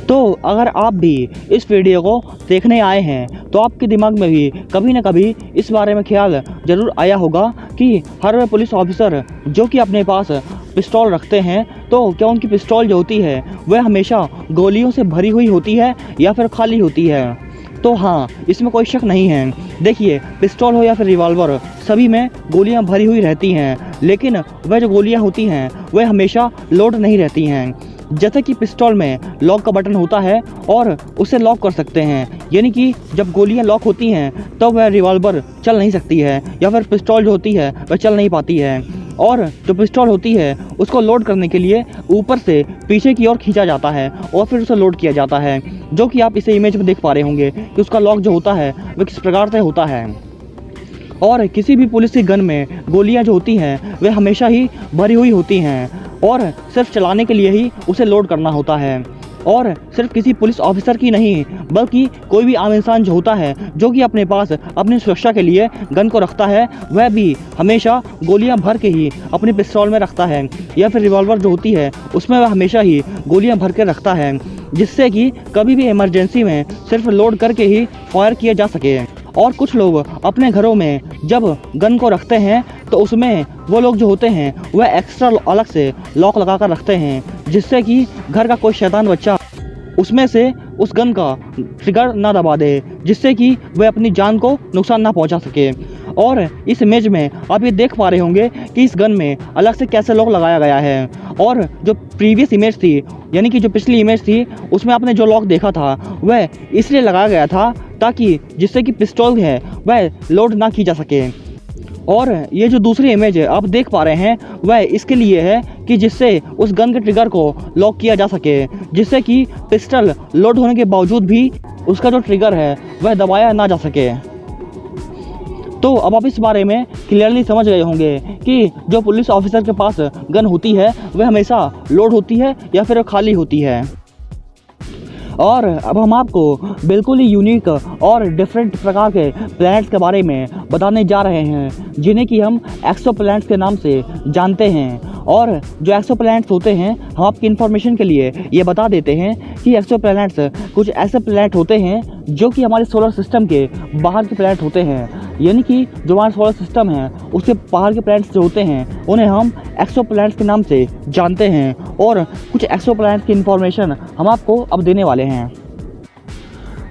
तो अगर आप भी इस वीडियो को देखने आए हैं तो आपके दिमाग में भी कभी ना कभी इस बारे में ख्याल ज़रूर आया होगा कि हर वे पुलिस ऑफिसर जो कि अपने पास पिस्तौल रखते हैं तो क्या उनकी पिस्तौल जो होती है वह हमेशा गोलियों से भरी हुई होती है या फिर खाली होती है। तो हाँ, इसमें कोई शक नहीं है। देखिए, पिस्तौल हो या फिर रिवॉल्वर, सभी में गोलियां भरी हुई रहती हैं, लेकिन वह जो गोलियां होती हैं वह हमेशा लोड नहीं रहती हैं। जैसे कि पिस्तौल में लॉक का बटन होता है और उसे लॉक कर सकते हैं, यानी कि जब गोलियां लॉक होती हैं तब तो वह रिवॉल्वर चल नहीं सकती है या फिर पिस्तौल जो होती है वह चल नहीं पाती है। और जो पिस्तौल होती है उसको लोड करने के लिए ऊपर से पीछे की ओर खींचा जाता है और फिर उसे लोड किया जाता है, जो कि आप इसे इमेज में देख पा रहे होंगे कि उसका लॉक जो होता है वह किस प्रकार से होता है। और किसी भी पुलिस की गन में गोलियां जो होती हैं वे हमेशा ही भरी हुई होती हैं और सिर्फ चलाने के लिए ही उसे लोड करना होता है। और सिर्फ किसी पुलिस ऑफिसर की नहीं, बल्कि कोई भी आम इंसान जो होता है जो कि अपने पास अपनी सुरक्षा के लिए गन को रखता है, वह भी हमेशा गोलियां भर के ही अपने पिस्तौल में रखता है या फिर रिवॉल्वर जो होती है उसमें वह हमेशा ही गोलियां भर के रखता है, जिससे कि कभी भी इमरजेंसी में सिर्फ लोड करके ही फायर किया जा सके। और कुछ लोग अपने घरों में जब गन को रखते हैं तो उसमें वो लोग जो होते हैं वह एक्स्ट्रा अलग से लॉक लगा कर रखते हैं, जिससे कि घर का कोई शैतान बच्चा उसमें से उस गन का ट्रिगर ना दबा दे, जिससे कि वह अपनी जान को नुकसान ना पहुंचा सके। और इस इमेज में आप ये देख पा रहे होंगे कि इस गन में अलग से कैसे लॉक लगाया गया है। और जो प्रीवियस इमेज थी, यानी कि जो पिछली इमेज थी, उसमें आपने जो लॉक देखा था वह इसलिए लगाया गया था ताकि जिससे कि पिस्तौल है वह लोड ना की जा सके। और ये जो दूसरी इमेज है आप देख पा रहे हैं वह इसके लिए है कि जिससे उस गन के ट्रिगर को लॉक किया जा सके, जिससे कि पिस्टल लोड होने के बावजूद भी उसका जो ट्रिगर है वह दबाया ना जा सके। तो अब आप इस बारे में क्लियरली समझ गए होंगे कि जो पुलिस ऑफिसर के पास गन होती है वह हमेशा लोड होती है या फिर खाली होती है। और अब हम आपको बिल्कुल ही यूनिक और डिफरेंट प्रकार के प्लैनेट्स के बारे में बताने जा रहे हैं, जिन्हें कि हम एक्सो प्लैनेट्स के नाम से जानते हैं। और जो एक्सो प्लैनेट्स होते हैं, हम आपकी इन्फॉर्मेशन के लिए ये बता देते हैं कि एक्सो प्लैनेट्स कुछ ऐसे प्लैनेट होते हैं जो कि हमारे सोलर सिस्टम के बाहर के प्लैनेट होते हैं, यानी कि जो हमारा सोलर सिस्टम है उसके बाहर के प्लैनेट्स जो होते हैं उन्हें हम एक्सो प्लैनेट्स के नाम से जानते हैं। और कुछ एक्सो प्लैनेट्स की इन्फॉर्मेशन हम आपको अब देने वाले हैं।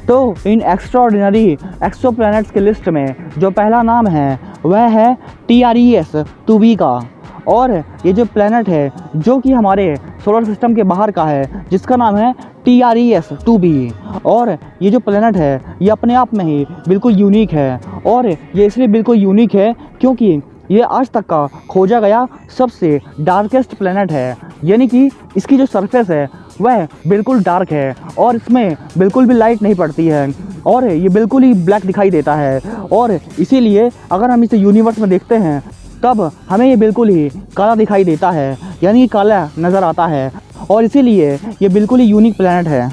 तो इन एक्स्ट्राऑर्डिनरी एक्सो प्लैनेट्स के लिस्ट में जो पहला नाम है वह है TRES 2b का। और ये जो प्लैनेट है जो कि हमारे सोलर सिस्टम के बाहर का है, जिसका नाम है TRES 2b। और ये जो प्लैनेट है ये अपने आप में ही बिल्कुल यूनिक है, और ये इसलिए बिल्कुल यूनिक है क्योंकि ये आज तक का खोजा गया सबसे डार्केस्ट प्लैनेट है, यानी कि इसकी जो सरफेस है वह बिल्कुल डार्क है और इसमें बिल्कुल भी लाइट नहीं पड़ती है और ये बिल्कुल ही ब्लैक दिखाई देता है। और इसीलिए अगर हम इसे यूनिवर्स में देखते हैं तब हमें ये बिल्कुल ही काला दिखाई देता है, यानी कि काला नज़र आता है, और इसीलिए ये बिल्कुल ही यूनिक प्लैनेट है।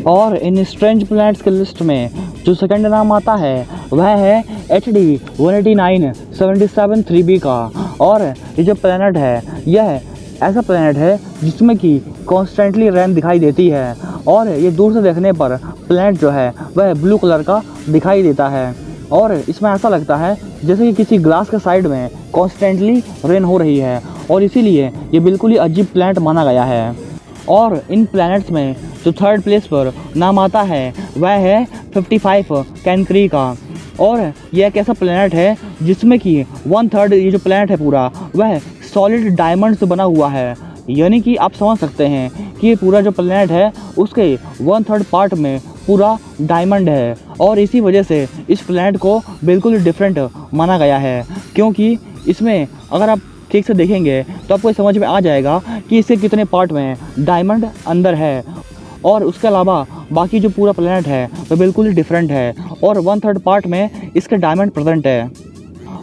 और इन स्ट्रेंज प्लैनेट्स के लिस्ट में जो सेकंड नाम आता है वह है HD 189 77 3b का। और ये जो प्लैनेट है यह ऐसा प्लैनेट है जिसमें कि कॉन्स्टेंटली रेन दिखाई देती है, और ये दूर से देखने पर प्लैनेट जो है वह ब्लू कलर का दिखाई देता है। और इसमें ऐसा लगता है जैसे कि किसी ग्लास के साइड में कॉन्स्टेंटली रेन हो रही है, और इसीलिए ये बिल्कुल ही अजीब प्लैनेट माना गया है। और इन प्लैनेट्स में जो थर्ड प्लेस पर नाम आता है वह है 55 कैनक्री का। और यह एक ऐसा प्लैनेट है जिसमें कि 1/3 ये जो प्लैनेट है पूरा वह सॉलिड डायमंड से बना हुआ है, यानी कि आप समझ सकते हैं कि ये पूरा जो प्लैनेट है उसके 1/3 पार्ट में पूरा डायमंड है। और इसी वजह से इस प्लैनेट को बिल्कुल डिफरेंट माना गया है, क्योंकि इसमें अगर आप ठीक से देखेंगे तो आपको समझ में आ जाएगा कि इसके कितने पार्ट में डायमंड अंदर है। और उसके अलावा बाकी जो पूरा प्लैनेट है वह बिल्कुल ही डिफरेंट है, और 1/3 पार्ट में इसके डायमंड प्रेजेंट है।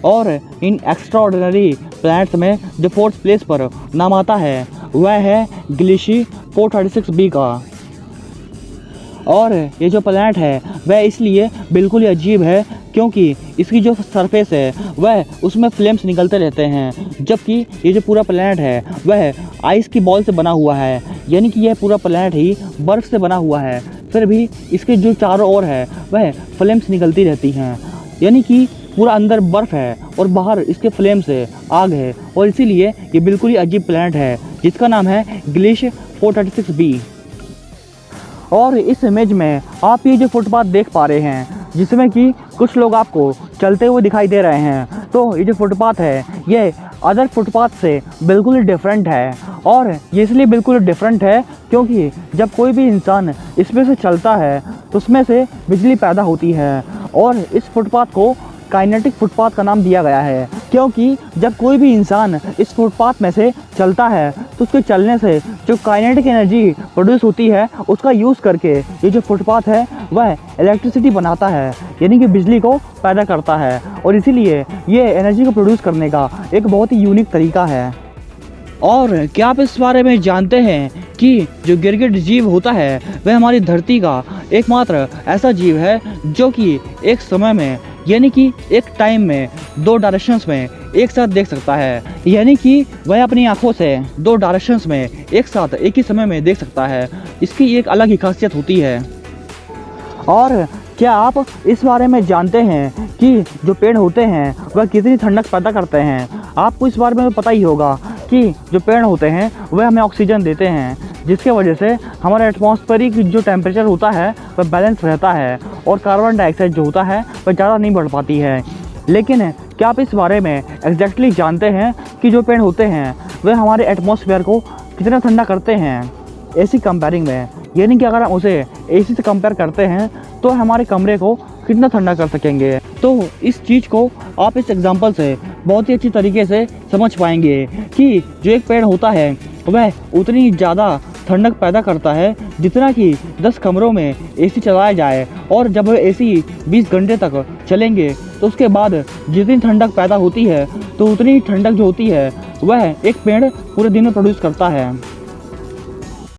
और इन एक्स्ट्राऑर्डिनरी प्लैनेट्स में जो फोर्थ प्लेस पर नाम आता है वह है ग्लिशी 436b का। और ये जो प्लैनेट है वह इसलिए बिल्कुल ही अजीब है क्योंकि इसकी जो सरफेस है वह उसमें फ्लेम्स निकलते रहते हैं, जबकि ये जो पूरा प्लैनेट है वह आइस की बॉल से बना हुआ है, यानी कि यह पूरा प्लैनेट ही बर्फ़ से बना हुआ है। फिर भी इसके जो चारों ओर है वह फ्लेम्स निकलती रहती हैं, यानी कि पूरा अंदर बर्फ़ है और बाहर इसके फ्लेम से आग है, और इसीलिए ये बिल्कुल ही अजीब प्लैनेट है जिसका नाम है गिलिश 436b। और इस इमेज में आप ये जो फुटपाथ देख पा रहे हैं जिसमें कि कुछ लोग आपको चलते हुए दिखाई दे रहे हैं, तो ये जो फुटपाथ है ये अदर फुटपाथ से बिल्कुल ही डिफरेंट है। और ये इसलिए बिल्कुल डिफरेंट है क्योंकि जब कोई भी इंसान इसमें से चलता है तो उसमें से बिजली पैदा होती है, और इस फुटपाथ को काइनेटिक फुटपाथ का नाम दिया गया है क्योंकि जब कोई भी इंसान इस फुटपाथ में से चलता है तो उसके चलने से जो काइनेटिक एनर्जी प्रोड्यूस होती है उसका यूज़ करके ये जो फुटपाथ है वह इलेक्ट्रिसिटी बनाता है, यानी कि बिजली को पैदा करता है, और इसीलिए ये एनर्जी को प्रोड्यूस करने का एक बहुत ही यूनिक तरीका है। और क्या आप इस बारे में जानते हैं कि जो गिरगिट जीव होता है वह हमारी धरती का एकमात्र ऐसा जीव है जो कि एक समय में, यानी कि एक टाइम में 2 डायरेक्शंस में एक साथ देख सकता है, यानी कि वह अपनी आंखों से 2 डायरेक्शंस में एक साथ एक ही समय में देख सकता है। इसकी एक अलग ही खासियत होती है। और क्या आप इस बारे में जानते हैं कि जो पेड़ होते हैं वह कितनी ठंडक पैदा करते हैं? आपको इस बारे में पता ही होगा कि जो पेड़ होते हैं वह हमें ऑक्सीजन देते हैं, जिसके वजह से हमारा एटमॉस्फेरिक जो टेम्परेचर होता है वह बैलेंस रहता है, और कार्बन डाइऑक्साइड जो होता है वह ज़्यादा नहीं बढ़ पाती है। लेकिन क्या आप इस बारे में एग्जैक्टली जानते हैं कि जो पेड़ होते हैं वह हमारे एटमॉस्फेयर को कितना ठंडा करते हैं एसी कंपेयरिंग में? यानी कि अगर हम उसे एसी से कंपेयर करते हैं तो हमारे कमरे को कितना ठंडा कर सकेंगे। तो इस चीज़ को आप इस एग्जांपल से बहुत ही अच्छी तरीके से समझ पाएंगे कि जो एक पेड़ होता है वह उतनी ज़्यादा ठंडक पैदा करता है जितना कि 10 कमरों में एसी चलाया जाए, और जब एसी 20 घंटे तक चलेंगे तो उसके बाद जितनी ठंडक पैदा होती है तो उतनी ठंडक जो होती है वह एक पेड़ पूरे दिन में प्रोड्यूस करता है।